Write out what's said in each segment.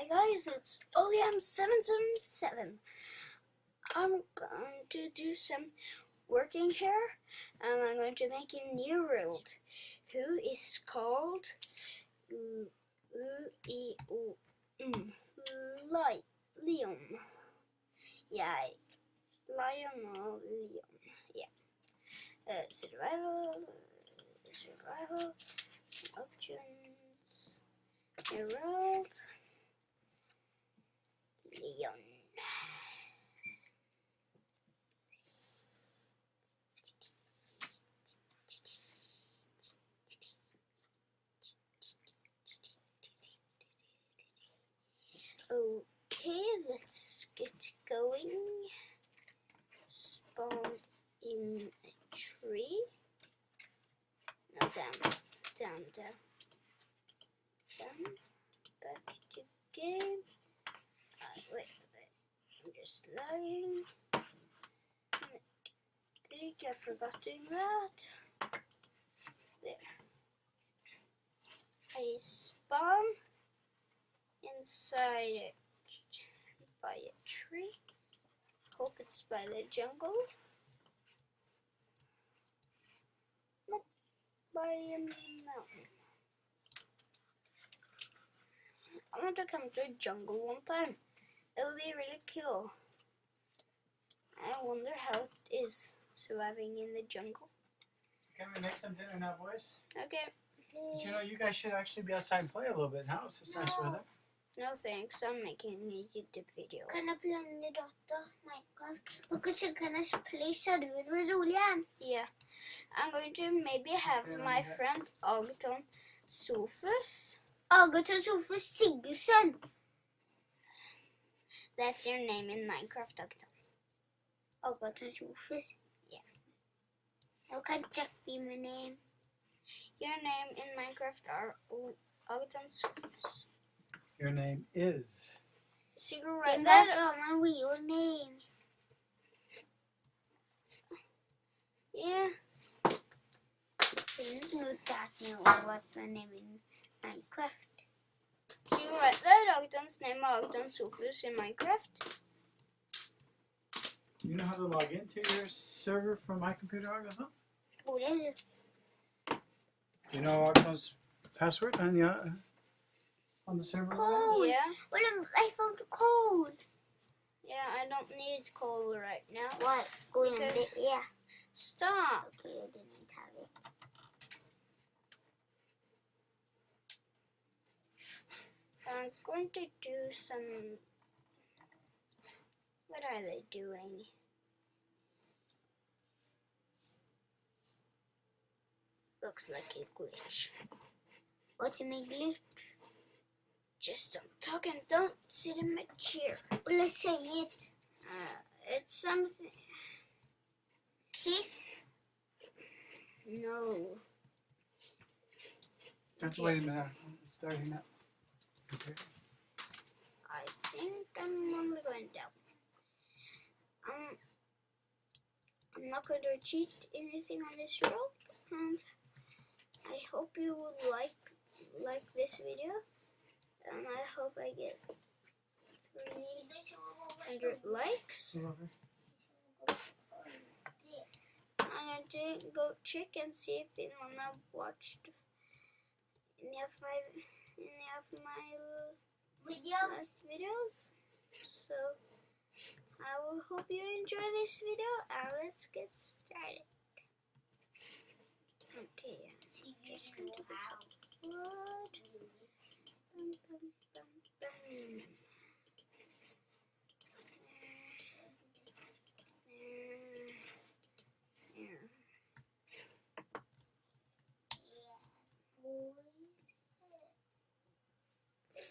Hi guys, it's Oliam777. I'm going to do some working here, and I'm going to make a new world, who is called Liam. Yeah, Lion or Liam. Yeah. Survival, options, new world. Leon. Okay, let's get going. Spawn in a tree. No, down. Back to game. Wait. I'm just lagging. I forgot doing that. There. I spawn inside by a tree. Hope it's by the jungle. Nope, by a mountain. I want to come to a jungle one time. It would be really cool. I wonder how it is surviving in the jungle. Can we make some dinner now, boys? Okay. Did you know you guys should actually be outside and play a little bit now? It's nice weather. No thanks, I'm making a YouTube video. Kan jag blanda data Minecraft? Because you can play server with Oliam. Yeah. I'm going to maybe have my friend Agaton Sofus. Agaton Sofus Sigurdsson. That's your name in Minecraft, Agaton. Agaton Sofus? Yeah. You can check my name. Your name in Minecraft are Agaton Sofus. Your name is. Sigurd, And that's my real name. Yeah. There's no that now. What's my name in Minecraft? Sigurd, that Agaton's name is Agaton Sofus in Minecraft. You know how to log into your server from my computer, Agaton? Oh, yeah. Do you know Agaton's password on the server? Coal. Yeah. Well, I found coal. Yeah, I don't need coal right now. What? Going Okay. a bit, yeah. Stop. Okay, I didn't have it. I'm going to do some. What are they doing? Looks like a glitch. What's my glitch? Just don't talk and don't sit in my chair. Well, let's say it. It's something. Kiss? No. Just wait a minute. It's starting now. Okay. I think I'm only going down. I'm not going to cheat anything on this world. I hope you would like this video. And I hope I get 300 likes. I'm going to go check and see if anyone have watched any of my last videos. So I will hope you enjoy this video, and let's get started. Okay, just going to put some wood. There.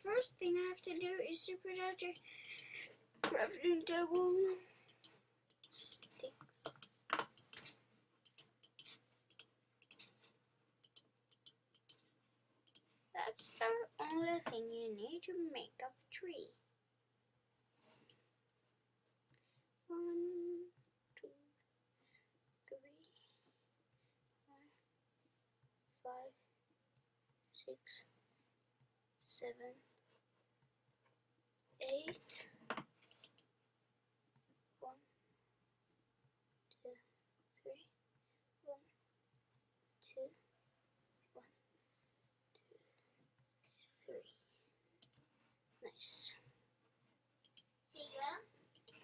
First thing I have to do is to put out your crafting table sticks. That's the only thing you need to make a tree. 1, 2, 3, 4, 5, 6, 7, 8. 1, 2, 3. 1, 2, 1, 2, 3. Nice. Sigurd,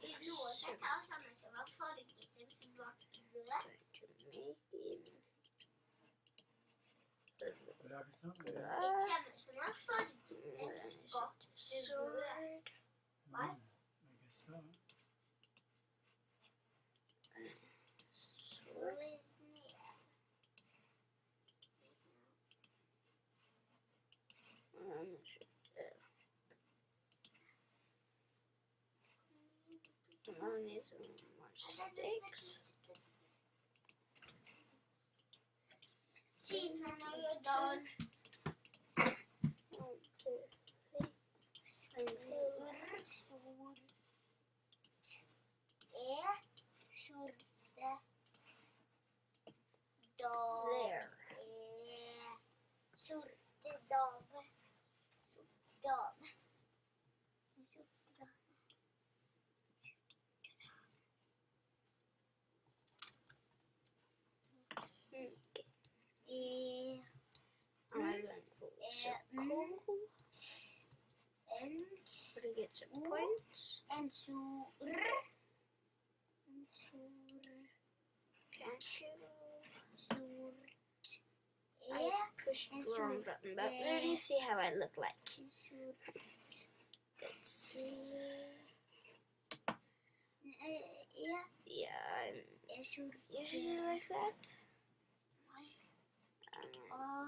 i lådan tar samma som var förut, som var röd. Sword. Samma som var förut, som var röd. What? I guess so. Where is Nia? I need some more sticks. See, now you're done. 1, 2, 3. There. I'm going for circle to get some points. Can't you? I pushed the wrong button, but there you see how I look like. It's yeah, I'm usually like that. I'm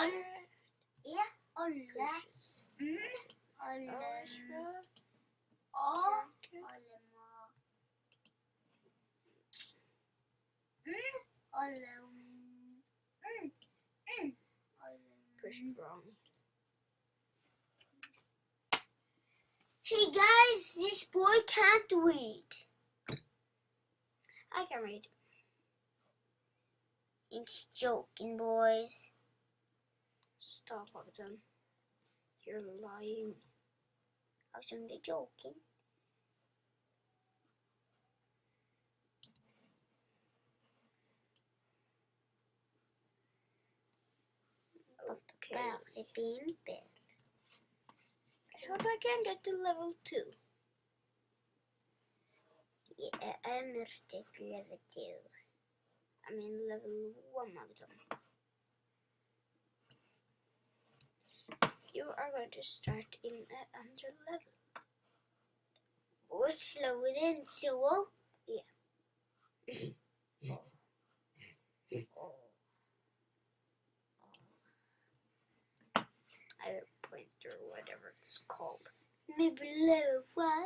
going to back it. Pushed wrong. Hey guys, this boy can't read. I can read. It's joking, boys. Stop, Ogden. You're lying. I was only joking. Okay. Bara bimper. I hope I can get to level 2. Yeah, I'm at level 2. I mean level 1 Ogden. You are going to start in under level. Which level then? So? Yeah. Either point or whatever it's called. Maybe level 1.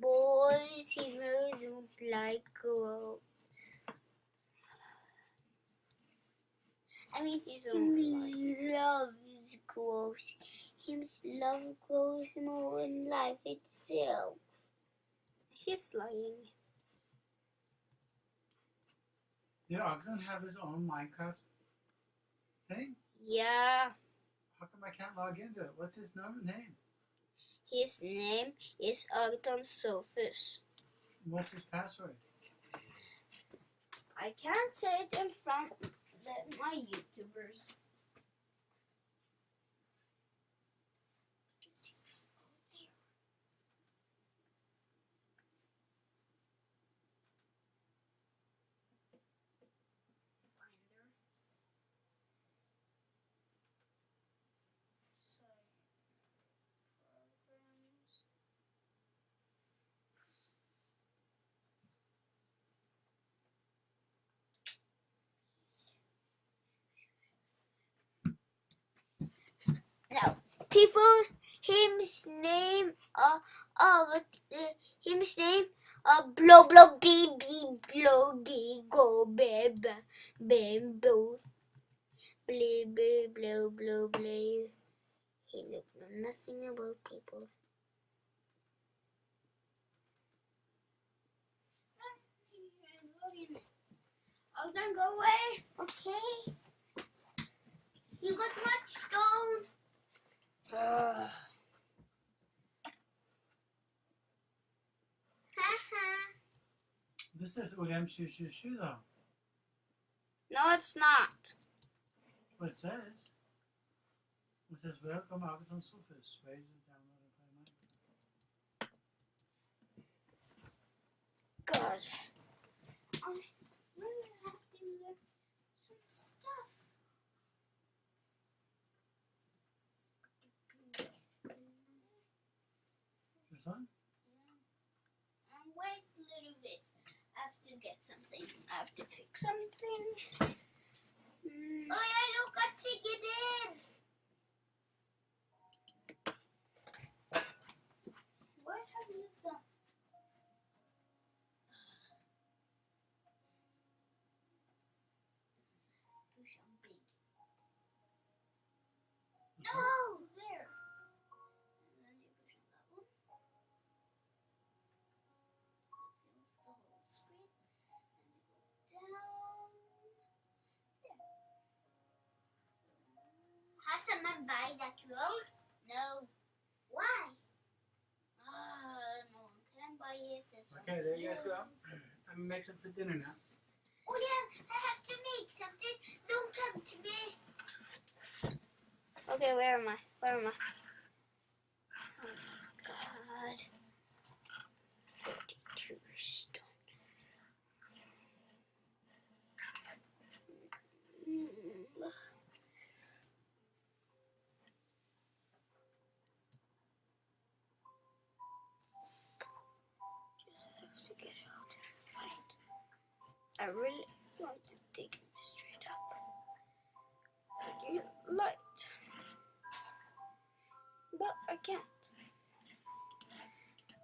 Boys, he really don't like girls. I mean, He's only he loves girls. He must love girls more than life itself. He's lying. Did Ogden have his own Minecraft thing? Yeah. How come I can't log into it? What's his name? His name is Ogden Sophus. What's his password? I can't say it in front of my YouTubers. Now, people, his name, blow blow baby blow gay go baby bamboo blue blue blow blow blue. He look know nothing about people. Ogden, go away. Okay. This is Oliam shoo shoo shoo though. No, it's not. What it says. It says welcome Arbeiton Sofus. Raise and download and play Minecraft. God. I really have to learn some stuff. This one? Wait a little bit. I have to get something. I have to fix something. Oh yeah, look at chicken. What have you done? Push on big. No, there. And then you push on that one. So it fills the whole screen. And you go down. There. Has someone buy that roll? No. Why? No one can buy it. It's Okay, there you guys go. I'm mixing for dinner now. Oh yeah, I have to make something. Don't come to me. Okay, where am I? Where am I? Oh my god. 32 stone. Just have to get out and find. I really want to take me straight up. But you light. But I can't.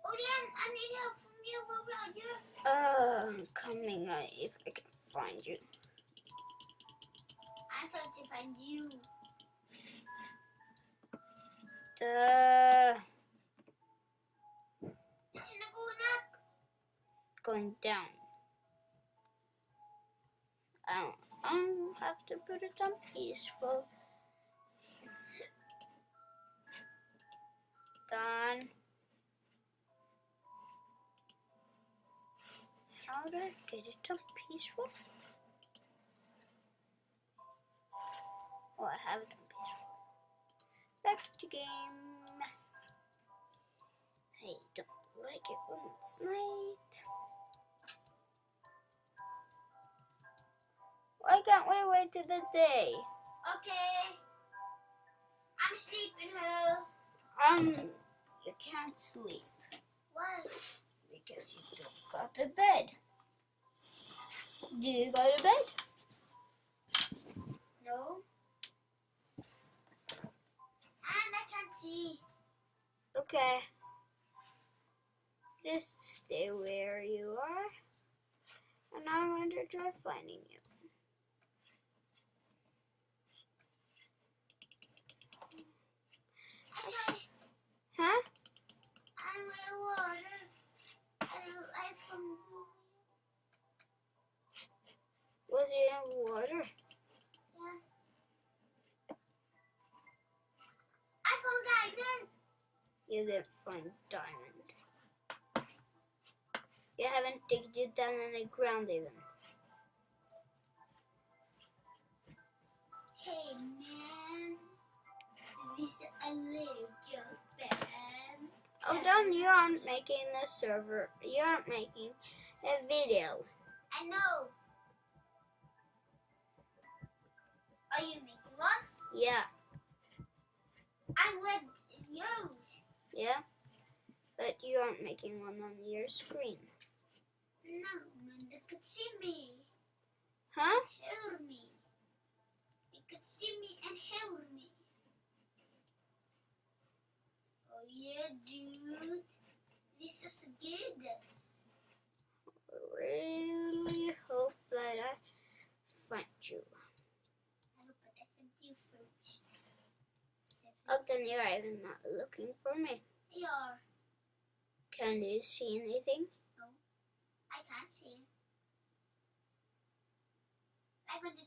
Oliam, I need help from you. Where are you? I'm coming if I can find you. I'm trying to find you. Isn't it going up? Going down. I don't have to put it on peaceful. Done. How do I get it on peaceful? Oh, I have it on peaceful. Back to game. I don't like it when it's night. Why can't we wait till the day? Okay. I'm sleeping here. You can't sleep Why? because you don't got to bed. Do you go to bed? No. And I can't see. Okay. Just stay where you are. And I'm going to try finding you. Actually, Huh? I'm in water. I found Was it in water? yeah. I found diamond. You didn't find diamond. You haven't digged it down in the ground even. Hey man, this is a little joke, man. Oh, Don, you aren't making the server. You aren't making a video. I know. Are you making one? Yeah, I'm with you. yeah. But you aren't making one on your screen. No, man, they could see me. Huh? Hear me. They could see me and hear me. Oh yeah, dude. This is good. Really hope that I find you. I hope I find you first. Oh, then you're even not looking for me. Yeah, Can you see anything? I can't see. I'm going to